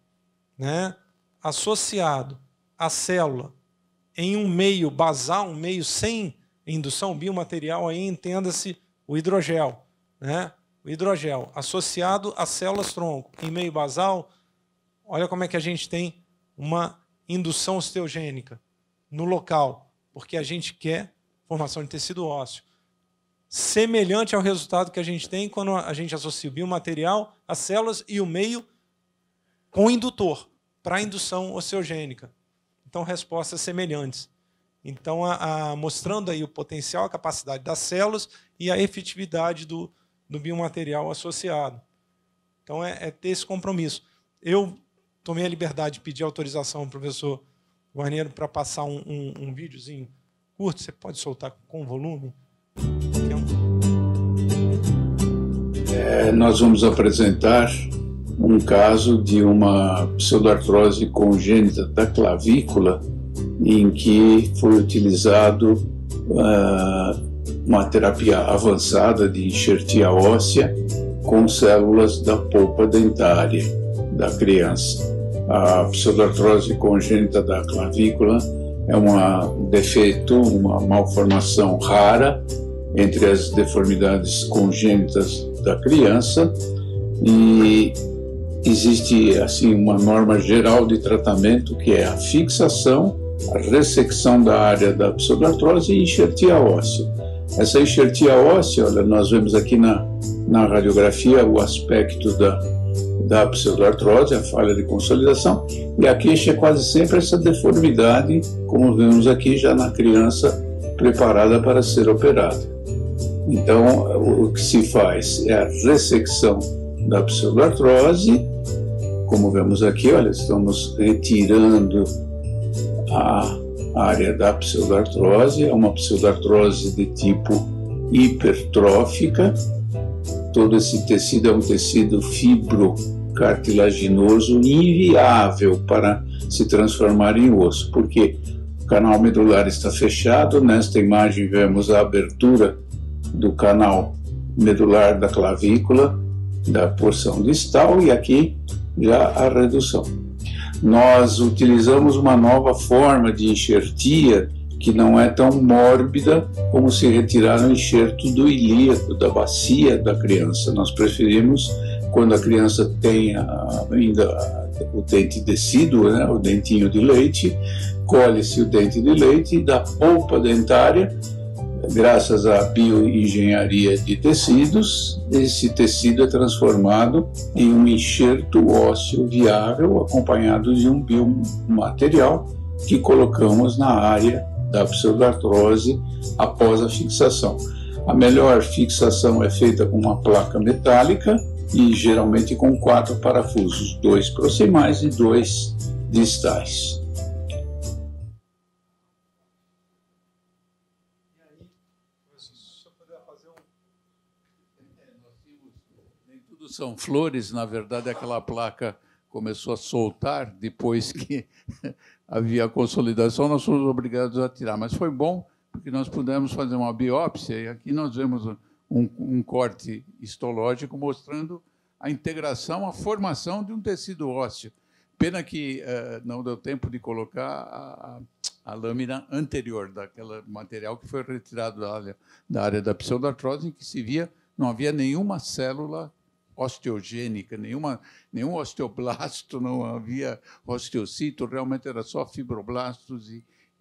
né, associado à célula em um meio basal, um meio sem indução, biomaterial, aí entenda-se o hidrogel, né? o hidrogel associado às células-tronco em meio basal, olha como é que a gente tem uma indução osteogênica no local, porque a gente quer formação de tecido ósseo. Semelhante ao resultado que a gente tem quando a gente associa o biomaterial, as células e o meio com indutor, para a indução osteogênica. Então, respostas semelhantes. Então, mostrando aí o potencial, a capacidade das células e a efetividade do biomaterial associado. Então, é ter esse compromisso. Eu tomei a liberdade de pedir autorização ao professor Guarneiro para passar um videozinho curto. Você pode soltar com volume? Nós vamos apresentar um caso de uma pseudoartrose congênita da clavícula, em que foi utilizado uma terapia avançada de enxertia óssea com células da polpa dentária da criança. A pseudoartrose congênita da clavícula é um defeito, uma malformação rara entre as deformidades congênitas da criança, e existe assim uma norma geral de tratamento, que é a fixação, a ressecção da área da pseudoartrose e enxertia óssea. Essa enxertia óssea, olha, nós vemos aqui na radiografia o aspecto da pseudoartrose, a falha de consolidação, e a queixa é quase sempre essa deformidade, como vemos aqui já na criança preparada para ser operada. Então, o que se faz é a ressecção da pseudoartrose. Como vemos aqui, olha, estamos retirando a área da pseudoartrose. É uma pseudoartrose de tipo hipertrófica. Todo esse tecido é um tecido fibrocartilaginoso inviável para se transformar em osso, porque o canal medular está fechado. Nesta imagem vemos a abertura do canal medular da clavícula, da porção distal, e aqui já a redução. Nós utilizamos uma nova forma de enxertia que não é tão mórbida como se retirar o enxerto do ilíaco, da bacia da criança. Nós preferimos, quando a criança tem ainda o dente decíduo, né, o dentinho de leite, colhe-se o dente de leite e da polpa dentária. Graças à bioengenharia de tecidos, esse tecido é transformado em um enxerto ósseo viável, acompanhado de um biomaterial que colocamos na área da pseudoartrose após a fixação. A melhor fixação é feita com uma placa metálica e geralmente com 4 parafusos, 2 proximais e 2 distais. São flores, na verdade, aquela placa começou a soltar depois que havia a consolidação, nós fomos obrigados a tirar. Mas foi bom, porque nós pudemos fazer uma biópsia, e aqui nós vemos um corte histológico mostrando a integração, a formação de um tecido ósseo. Pena que não deu tempo de colocar a lâmina anterior daquele material que foi retirado da área da pseudoartrose, em que se via não havia nenhuma célula osteogênica, nenhum osteoblasto, não havia osteocito, realmente era só fibroblastos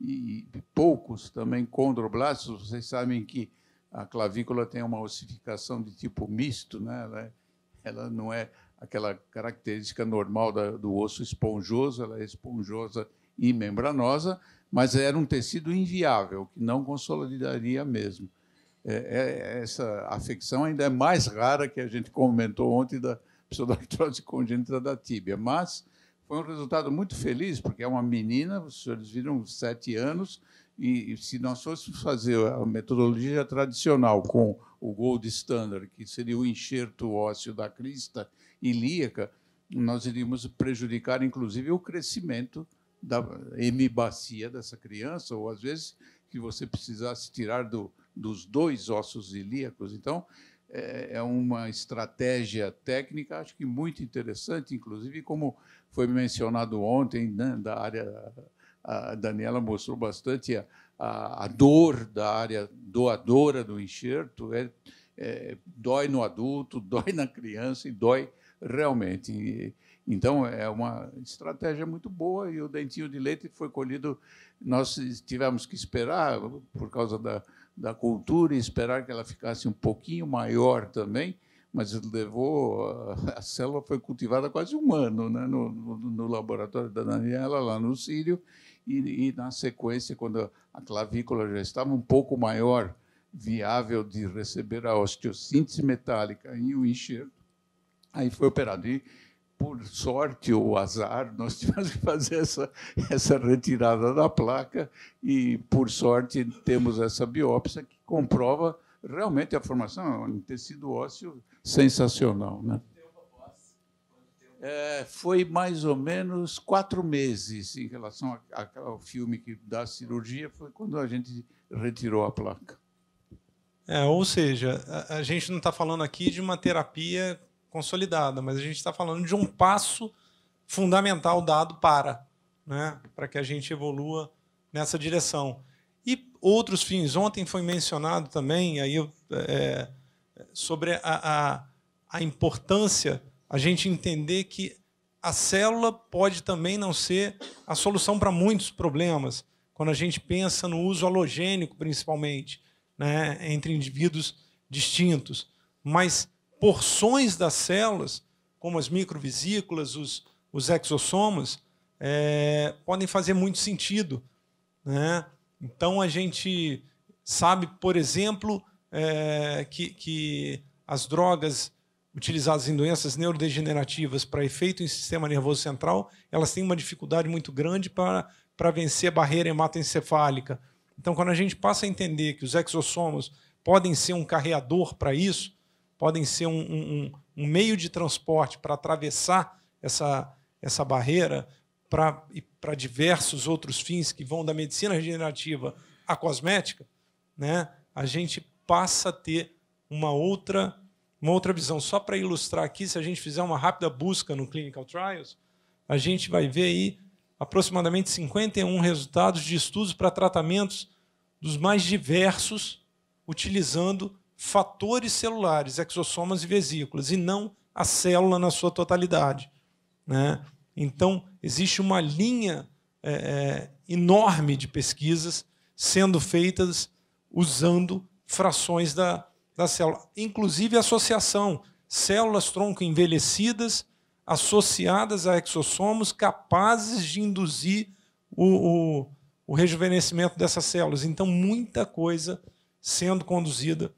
e poucos também condroblastos. Vocês sabem que a clavícula tem uma ossificação de tipo misto, né? Ela não é aquela característica normal do osso esponjoso, ela é esponjosa e membranosa, mas era um tecido inviável, que não consolidaria mesmo. Essa afecção ainda é mais rara, que a gente comentou ontem, da pseudoartrose congênita da tíbia, mas foi um resultado muito feliz, porque é uma menina, os senhores viram, 7 anos, e se nós fôssemos fazer a metodologia tradicional com o gold standard, que seria o enxerto ósseo da crista ilíaca, nós iríamos prejudicar, inclusive, o crescimento da hemibacia dessa criança, ou, às vezes, que você precisasse tirar dos 2 ossos ilíacos. Então, é uma estratégia técnica, acho que muito interessante, inclusive, como foi mencionado ontem, né, da área, a Daniela mostrou bastante a dor da área doadora do enxerto, dói no adulto, dói na criança e dói realmente. Então, é uma estratégia muito boa e o dentinho de leite foi colhido. Nós tivemos que esperar, por causa da cultura, e esperar que ela ficasse um pouquinho maior também, mas levou. A célula foi cultivada quase um ano, né, no laboratório da Daniela, lá no Sírio, e na sequência, quando a clavícula já estava um pouco maior, viável de receber a osteossíntese metálica e o enxerto, aí foi operado. E, por sorte ou azar, nós tivemos que fazer essa retirada da placa e, por sorte, temos essa biópsia que comprova realmente a formação. Um tecido ósseo sensacional, né? Foi mais ou menos 4 meses em relação ao filme da cirurgia, foi quando a gente retirou a placa. Ou seja, a gente não está falando aqui de uma terapia consolidada, mas a gente está falando de um passo fundamental dado para que a gente evolua nessa direção. E outros fins. Ontem foi mencionado também aí, sobre a importância a gente entender que a célula pode também não ser a solução para muitos problemas, quando a gente pensa no uso halogênico, principalmente, né, entre indivíduos distintos. Mas porções das células, como as microvesículas, os exossomos, podem fazer muito sentido, né? Então, a gente sabe, por exemplo, que as drogas utilizadas em doenças neurodegenerativas para efeito em sistema nervoso central, elas têm uma dificuldade muito grande para vencer a barreira hematoencefálica. Então, quando a gente passa a entender que os exossomos podem ser um carreador para isso, podem ser um meio de transporte para atravessar essa barreira para diversos outros fins que vão da medicina regenerativa à cosmética, né, a gente passa a ter uma outra visão. Só para ilustrar aqui, se a gente fizer uma rápida busca no Clinical Trials, a gente vai ver aí aproximadamente 51 resultados de estudos para tratamentos dos mais diversos, utilizando fatores celulares, exossomas e vesículas, e não a célula na sua totalidade, né? Então, existe uma linha enorme de pesquisas sendo feitas usando frações da célula, inclusive associação, células-tronco envelhecidas associadas a exossomos capazes de induzir o rejuvenescimento dessas células. Então, muita coisa sendo conduzida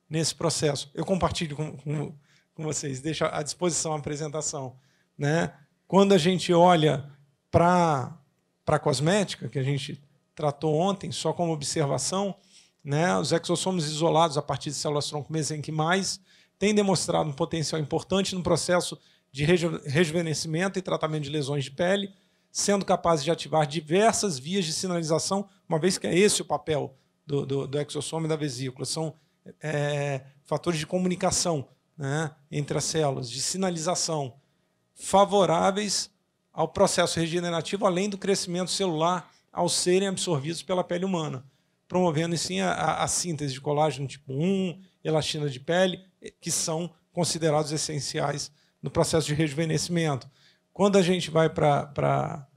nesse processo. Eu compartilho com vocês, deixo à disposição a apresentação, né? Quando a gente olha para a cosmética, que a gente tratou ontem, só como observação, né, os exossomos isolados a partir de células-tronco mesenquimais têm demonstrado um potencial importante no processo de rejuvenescimento e tratamento de lesões de pele, sendo capazes de ativar diversas vias de sinalização, uma vez que é esse o papel do exossoma e da vesícula. São fatores de comunicação, né, entre as células, de sinalização, favoráveis ao processo regenerativo, além do crescimento celular, ao serem absorvidos pela pele humana, promovendo, sim, a síntese de colágeno tipo 1, elastina de pele, que são considerados essenciais no processo de rejuvenescimento. Quando a gente vai para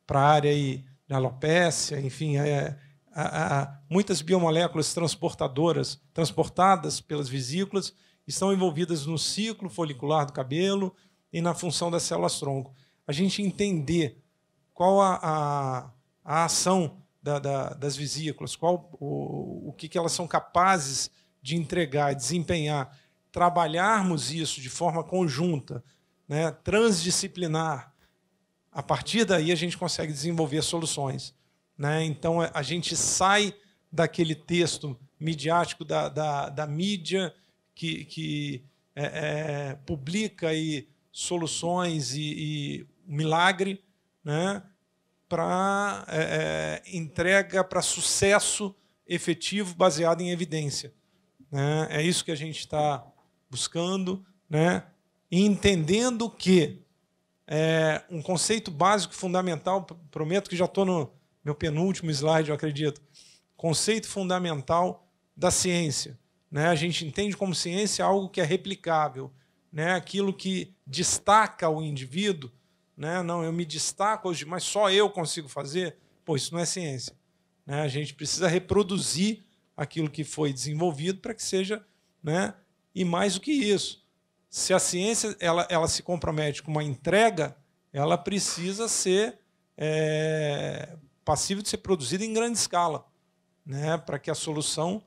a área aí da alopécia, enfim, muitas biomoléculas transportadas pelas vesículas estão envolvidas no ciclo folicular do cabelo e na função das células-tronco. A gente entender qual a ação das vesículas, o que elas são capazes de entregar, desempenhar, trabalharmos isso de forma conjunta, né, transdisciplinar, a partir daí a gente consegue desenvolver soluções, né? Então, a gente sai daquele texto midiático da mídia que publica aí soluções e milagre, né, para entrega para sucesso efetivo baseado em evidência, né? É isso que a gente está buscando, né? E entendendo que um conceito básico fundamental, prometo que já estou no meu penúltimo slide, eu acredito, conceito fundamental da ciência, né? A gente entende como ciência algo que é replicável, né? Aquilo que destaca o indivíduo, né? Não, eu me destaco hoje, mas só eu consigo fazer. Pô, isso não é ciência, né? A gente precisa reproduzir aquilo que foi desenvolvido para que seja, né? E mais do que isso, se a ciência ela se compromete com uma entrega, ela precisa ser passível de ser produzida em grande escala, né? Para que a solução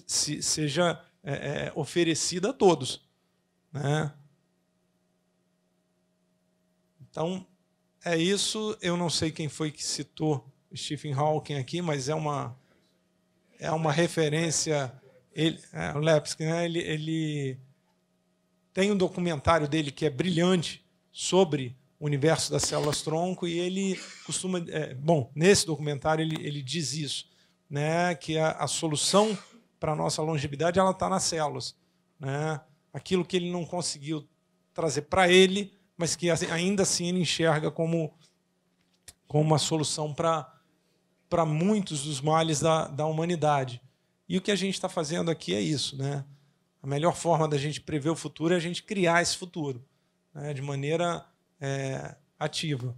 seja oferecida a todos, né? Então, é isso. Eu não sei quem foi que citou Stephen Hawking aqui, mas é uma referência. O Lepsky, né? Ele tem um documentário dele que é brilhante sobre o universo das células-tronco, e ele costuma... nesse documentário ele diz isso, né? Que a solução para a nossa longevidade está nas células, né? Aquilo que ele não conseguiu trazer para ele, mas que ainda assim ele enxerga como uma solução para muitos dos males da humanidade. E o que a gente está fazendo aqui é isso, né? A melhor forma da gente prever o futuro é a gente criar esse futuro, né? De maneira ativa.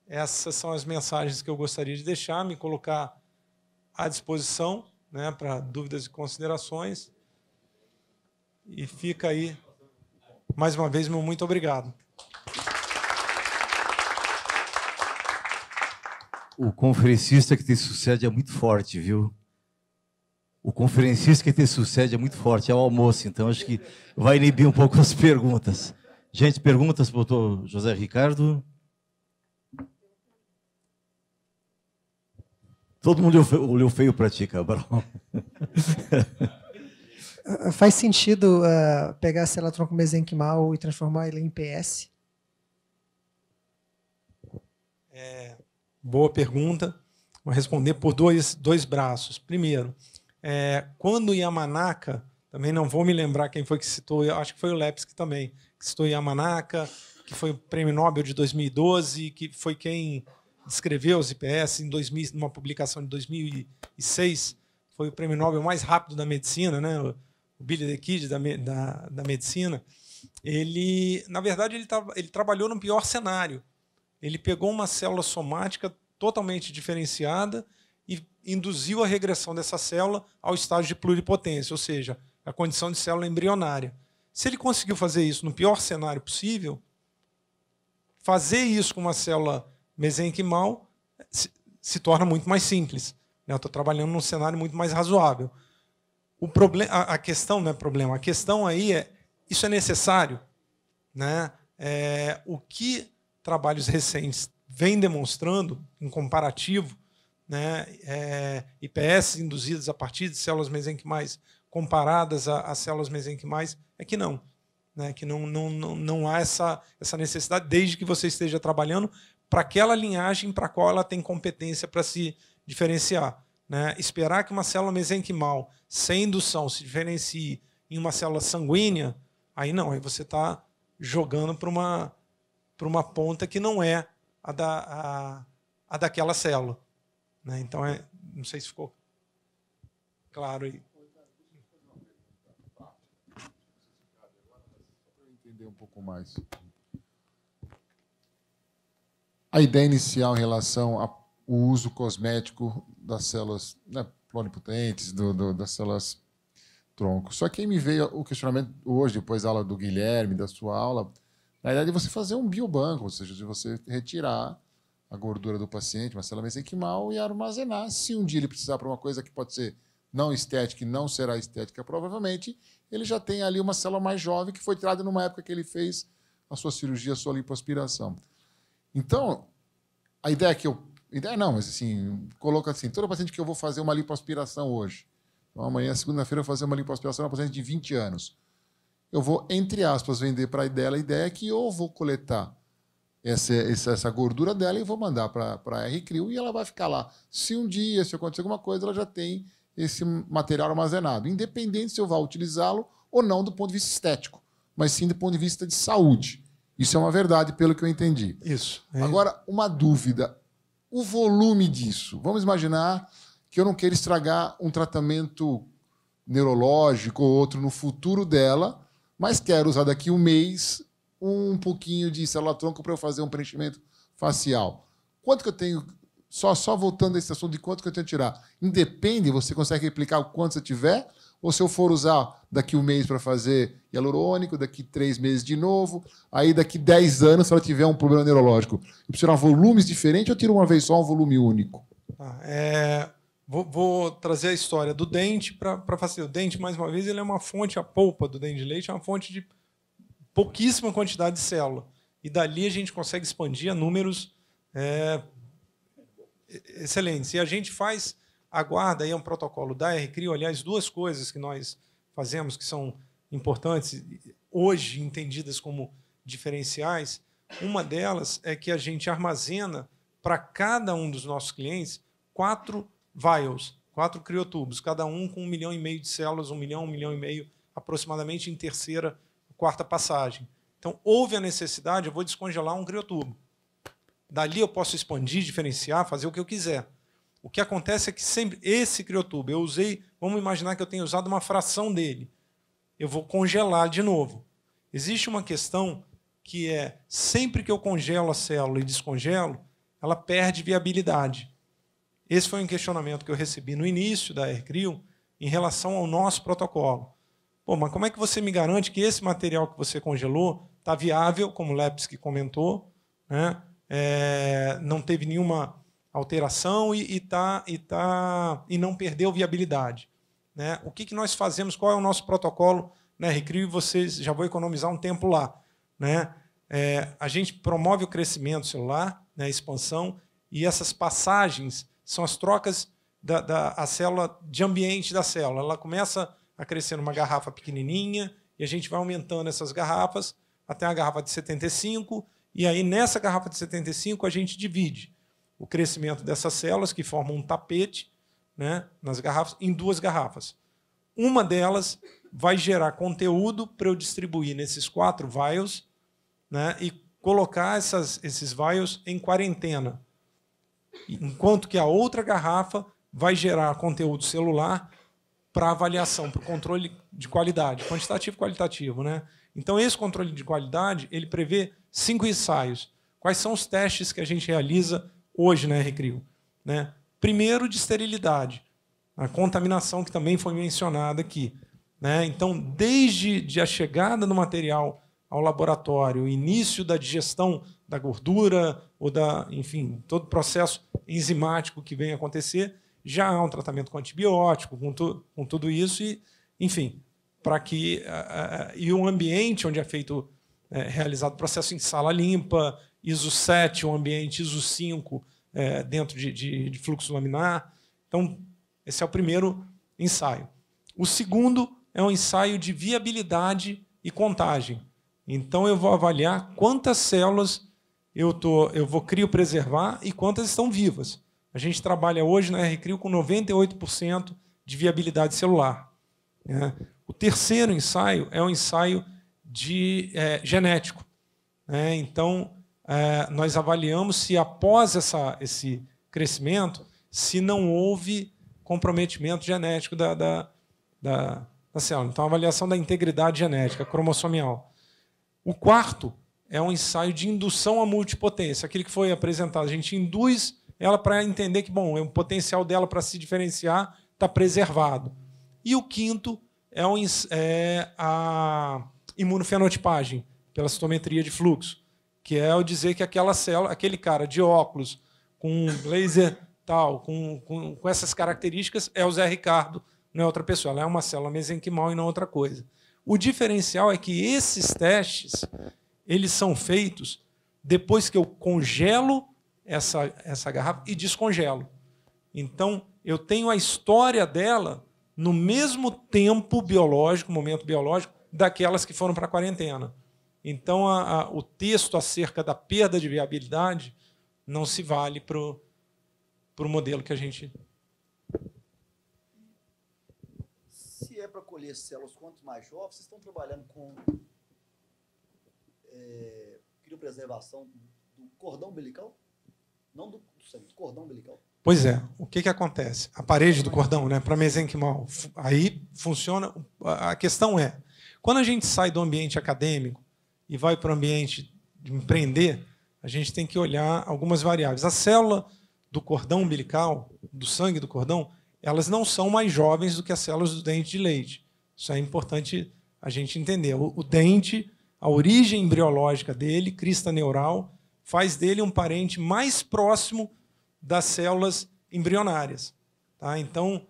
Essas são as mensagens que eu gostaria de deixar, me colocar à disposição, né, para dúvidas e considerações. E fica aí, mais uma vez, meu muito obrigado. O conferencista que te sucede é muito forte, viu? O conferencista que te sucede é muito forte, é o almoço, então acho que vai inibir um pouco as perguntas. Gente, perguntas para o doutor José Ricardo? Todo mundo olhou feio para ti, Cabral. Faz sentido pegar a célula tronco mesenquimal e transformar ela em PS? Boa pergunta. Vou responder por dois braços. Primeiro, quando Yamanaka, também não vou me lembrar quem foi que citou, acho que foi o Lepsky também, que citou Yamanaka, que foi o Prêmio Nobel de 2012, que foi quem descreveu os IPS numa publicação de 2006, foi o Prêmio Nobel mais rápido da medicina, né? O Billy the Kid da medicina. Ele, na verdade, ele trabalhou no pior cenário. Ele pegou uma célula somática totalmente diferenciada e induziu a regressão dessa célula ao estágio de pluripotência, ou seja, a condição de célula embrionária. Se ele conseguiu fazer isso no pior cenário possível, fazer isso com uma célula mesenquimal se torna muito mais simples. Eu estou trabalhando num cenário muito mais razoável. A questão não é problema. A questão aí isso é necessário, né? O que trabalhos recentes vêm demonstrando, em comparativo, né? IPS induzidas a partir de células mesenquimais comparadas a células mesenquimais, é que não. Né? Que não há essa necessidade, desde que você esteja trabalhando para aquela linhagem para a qual ela tem competência para se diferenciar. Né? Esperar que uma célula mesenquimal sem indução se diferencie em uma célula sanguínea, aí não, aí você está jogando para uma ponta que não é a daquela célula. Né? Então, não sei se ficou claro aí. Entender um pouco mais. A ideia inicial em relação ao uso cosmético das células, né, pluripotentes, das células tronco. Só que aí me veio o questionamento hoje, depois da aula do Guilherme, da sua aula, na idade de você fazer um biobanco, ou seja, de você retirar a gordura do paciente, uma célula mesenquimal, e armazenar. Se um dia ele precisar para uma coisa que pode ser não estética e não será estética, provavelmente, ele já tem ali uma célula mais jovem que foi tirada numa época que ele fez a sua cirurgia, a sua lipoaspiração. Então, a ideia que eu... Ideia não, mas assim, coloca assim, todo paciente que eu vou fazer uma lipoaspiração hoje, então amanhã, segunda-feira, eu vou fazer uma lipoaspiração na paciente de 20 anos. Eu vou, entre aspas, vender para ela a ideia que eu vou coletar essa gordura dela e vou mandar para a R-Cryo e ela vai ficar lá. Se um dia, se acontecer alguma coisa, ela já tem esse material armazenado, independente se eu vá utilizá-lo ou não do ponto de vista estético, mas sim do ponto de vista de saúde. Isso é uma verdade, pelo que eu entendi. Isso. Agora, uma dúvida. O volume disso. Vamos imaginar que eu não queira estragar um tratamento neurológico ou outro no futuro dela, mas quero usar daqui um mês um pouquinho de célula-tronco para eu fazer um preenchimento facial. Quanto que eu tenho... Só voltando a esse assunto de quanto que eu tenho que tirar. Independe, você consegue replicar o quanto você tiver, ou se eu for usar daqui um mês para fazer hialurônico, daqui 3 meses de novo, aí daqui 10 anos, se ela tiver um problema neurológico, eu preciso tirar volumes diferentes ou eu tiro uma vez só um volume único? Vou trazer a história do dente para fazer. O dente, mais uma vez, ele é uma fonte, a polpa do dente de leite é uma fonte de pouquíssima quantidade de célula. E dali a gente consegue expandir a números excelentes. E a gente faz, aguarda aí um protocolo da RCRIO, aliás, 2 coisas que nós fazemos que são importantes, hoje entendidas como diferenciais. Uma delas é que a gente armazena para cada um dos nossos clientes 4 vials, 4 criotubos, cada um com 1,5 milhão de células, 1 milhão e meio aproximadamente em terceira, quarta passagem. Então, houve a necessidade, eu vou descongelar um criotubo. Dali eu posso expandir, diferenciar, fazer o que eu quiser. O que acontece é que sempre esse criotubo, eu usei, vamos imaginar que eu tenho usado uma fração dele. Eu vou congelar de novo. Existe uma questão que é, sempre que eu congelo a célula e descongelo, ela perde viabilidade. Esse foi um questionamento que eu recebi no início da RCRIO em relação ao nosso protocolo. Pô, mas como é que você me garante que esse material que você congelou está viável, como o Lepsky comentou, né? Não teve nenhuma alteração e não perdeu viabilidade, né? O que nós fazemos? Qual é o nosso protocolo na RCRIO? Vocês já vou economizar um tempo lá, né? A gente promove o crescimento celular, né, a expansão, e essas passagens são as trocas a célula de ambiente da célula. Ela começa a crescer numa garrafa pequenininha e a gente vai aumentando essas garrafas até a garrafa de 75, e aí nessa garrafa de 75 a gente divide o crescimento dessas células, que formam um tapete, né, nas garrafas, em 2 garrafas. Uma delas vai gerar conteúdo para eu distribuir nesses 4 vials, né, e colocar esses vials em quarentena, enquanto que a outra garrafa vai gerar conteúdo celular para avaliação, para o controle de qualidade, quantitativo e qualitativo, né? Então, esse controle de qualidade ele prevê 5 ensaios. Quais são os testes que a gente realiza hoje na RCRIO? Né? Primeiro, de esterilidade, a contaminação que também foi mencionada aqui, né? Então, desde a chegada do material ao laboratório, o início da digestão da gordura, ou enfim, todo o processo enzimático que vem acontecer, já há um tratamento com antibiótico, com tudo isso, e, enfim, para que e o ambiente onde é feito, realizado o processo em sala limpa, ISO 7, um ambiente ISO 5 dentro de fluxo laminar. Então, esse é o primeiro ensaio. O segundo é um ensaio de viabilidade e contagem. Então, eu vou avaliar quantas células eu vou criopreservar e quantas estão vivas. A gente trabalha hoje na RCRIO com 98% de viabilidade celular, né? O terceiro ensaio é um ensaio genético, né? Então, nós avaliamos se após esse crescimento, se não houve comprometimento genético da célula. Então, a avaliação da integridade genética, cromossomial. O quarto é um ensaio de indução à multipotência, aquele que foi apresentado. A gente induz ela para entender que o potencial dela para se diferenciar está preservado. E o quinto é a imunofenotipagem, pela citometria de fluxo, que é o dizer que aquela célula, aquele cara de óculos, com laser tal, com essas características, é o Zé Ricardo, não é outra pessoa. Ela é uma célula mesenquimal e não outra coisa. O diferencial é que esses testes eles são feitos depois que eu congelo essa garrafa e descongelo. Então, eu tenho a história dela no mesmo tempo biológico, momento biológico, daquelas que foram para a quarentena. Então, o texto acerca da perda de viabilidade não se vale para o modelo que a gente... Se é para colher células quanto mais jovens, vocês estão trabalhando com criopreservação do cordão umbilical? Não do sangue, do cordão umbilical? Pois é. O que acontece? A parede do cordão, né, para mesenquimal, aí funciona. A questão é, quando a gente sai do ambiente acadêmico e vai para o ambiente de empreender, a gente tem que olhar algumas variáveis. A célula do cordão umbilical, do sangue do cordão, elas não são mais jovens do que as células do dente de leite. Isso é importante a gente entender. O dente, a origem embriológica dele, crista neural, faz dele um parente mais próximo das células embrionárias. Tá? Então,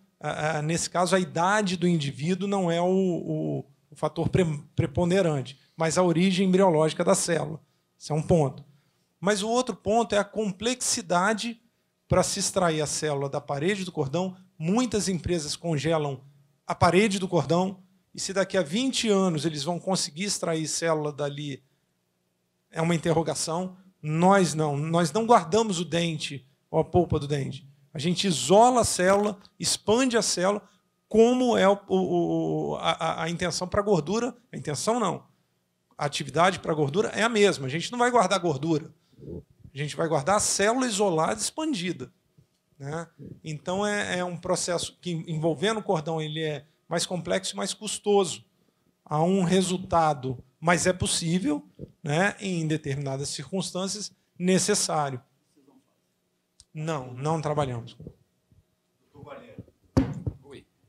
nesse caso, a idade do indivíduo não é o fator preponderante, mas a origem embriológica da célula. Esse é um ponto. Mas o outro ponto é a complexidade para se extrair a célula da parede do cordão. Muitas empresas congelam a parede do cordão, e se daqui a 20 anos eles vão conseguir extrair célula dali, é uma interrogação. Nós não guardamos o dente ou a polpa do dente. A gente isola a célula, expande a célula, como é a intenção para a gordura. A intenção não. A atividade para a gordura é a mesma. A gente não vai guardar gordura. A gente vai guardar a célula isolada, expandida. Né? Então, é um processo que, envolvendo o cordão, ele é mais complexo e mais custoso. Há um resultado, mas é possível, né, em determinadas circunstâncias, necessário. Não trabalhamos.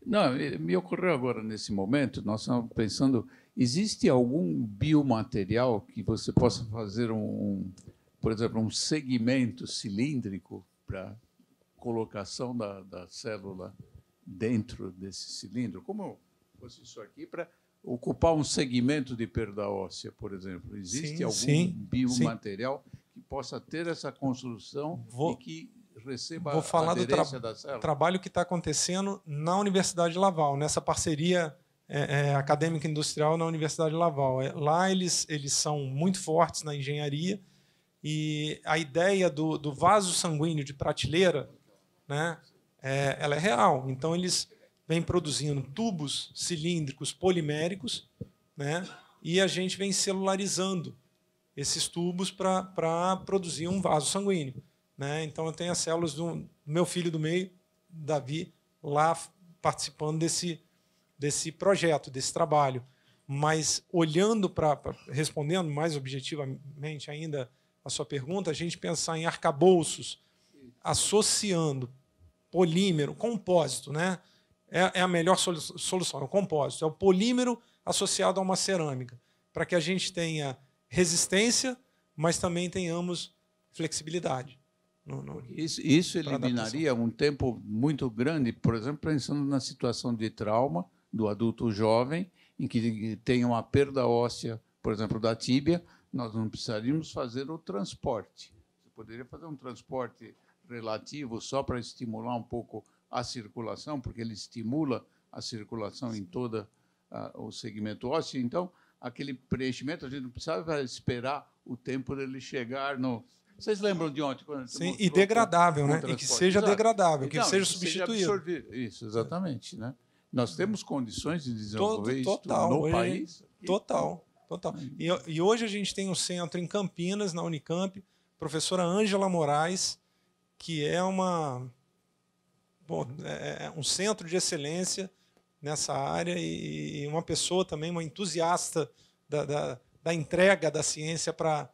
Não, me ocorreu agora, nesse momento, nós estamos pensando, existe algum biomaterial que você possa fazer, por exemplo, um segmento cilíndrico para colocação da célula dentro desse cilindro? Como fosse isso aqui, para ocupar um segmento de perda óssea, por exemplo? Existe algum biomaterial que possa ter essa construção e que receba a aderência da célula? Trabalho que está acontecendo na Universidade de Laval, nessa parceria acadêmica industrial na Universidade de Laval. Lá eles são muito fortes na engenharia, e a ideia do vaso sanguíneo de prateleira, né, ela é real. Então, eles vêm produzindo tubos cilíndricos poliméricos, né, e a gente vem celularizando esses tubos para produzir um vaso sanguíneo. Né? Então, eu tenho as células do meu filho do meio, Davi, lá participando desse projeto, desse trabalho. Mas, olhando respondendo mais objetivamente ainda a sua pergunta, a gente pensar em arcabouços associando polímero, compósito, né? É a melhor solução, é o compósito, é o polímero associado a uma cerâmica, para que a gente tenha resistência, mas também tenhamos flexibilidade. Isso eliminaria um tempo muito grande, por exemplo, pensando na situação de trauma do adulto jovem, em que tem uma perda óssea, por exemplo, da tíbia, nós não precisaríamos fazer o transporte. Você poderia fazer um transporte relativo só para estimular um pouco a circulação, porque ele estimula a circulação em todo o segmento ósseo. Então, aquele preenchimento, a gente não precisava esperar o tempo dele chegar no... Vocês lembram de ontem? Sim, e degradável, né? E que seja degradável, que seja substituído. Isso, exatamente. Né? Nós temos condições de desenvolver isso no país? Total. E hoje a gente tem um centro em Campinas, na Unicamp, professora Ângela Moraes, que é um centro de excelência nessa área e uma pessoa também, uma entusiasta da entrega da ciência para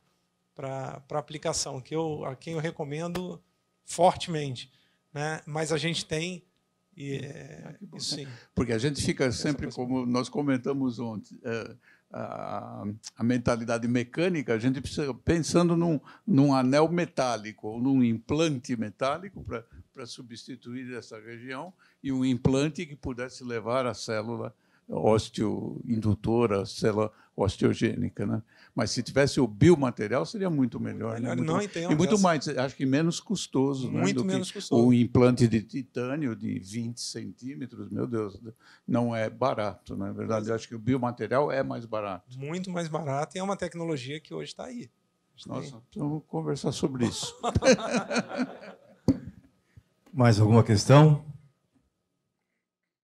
aplicação, a quem eu recomendo fortemente. Né? Mas a gente tem... isso, sim. Porque a gente fica sempre, como nós comentamos ontem, a mentalidade mecânica, a gente precisa pensando num anel metálico ou num implante metálico para substituir essa região, e um implante que pudesse levar a célula osteoindutora, célula osteogênica. Né? Mas se tivesse o biomaterial, seria muito melhor. Né? Muito mais, acho que menos custoso. Muito menos custoso. O implante de titânio de 20 centímetros, meu Deus, não é barato. Na verdade, eu acho que o biomaterial é mais barato. Muito mais barato, e é uma tecnologia que hoje está aí. Nossa, precisamos conversar sobre isso. Mais alguma questão?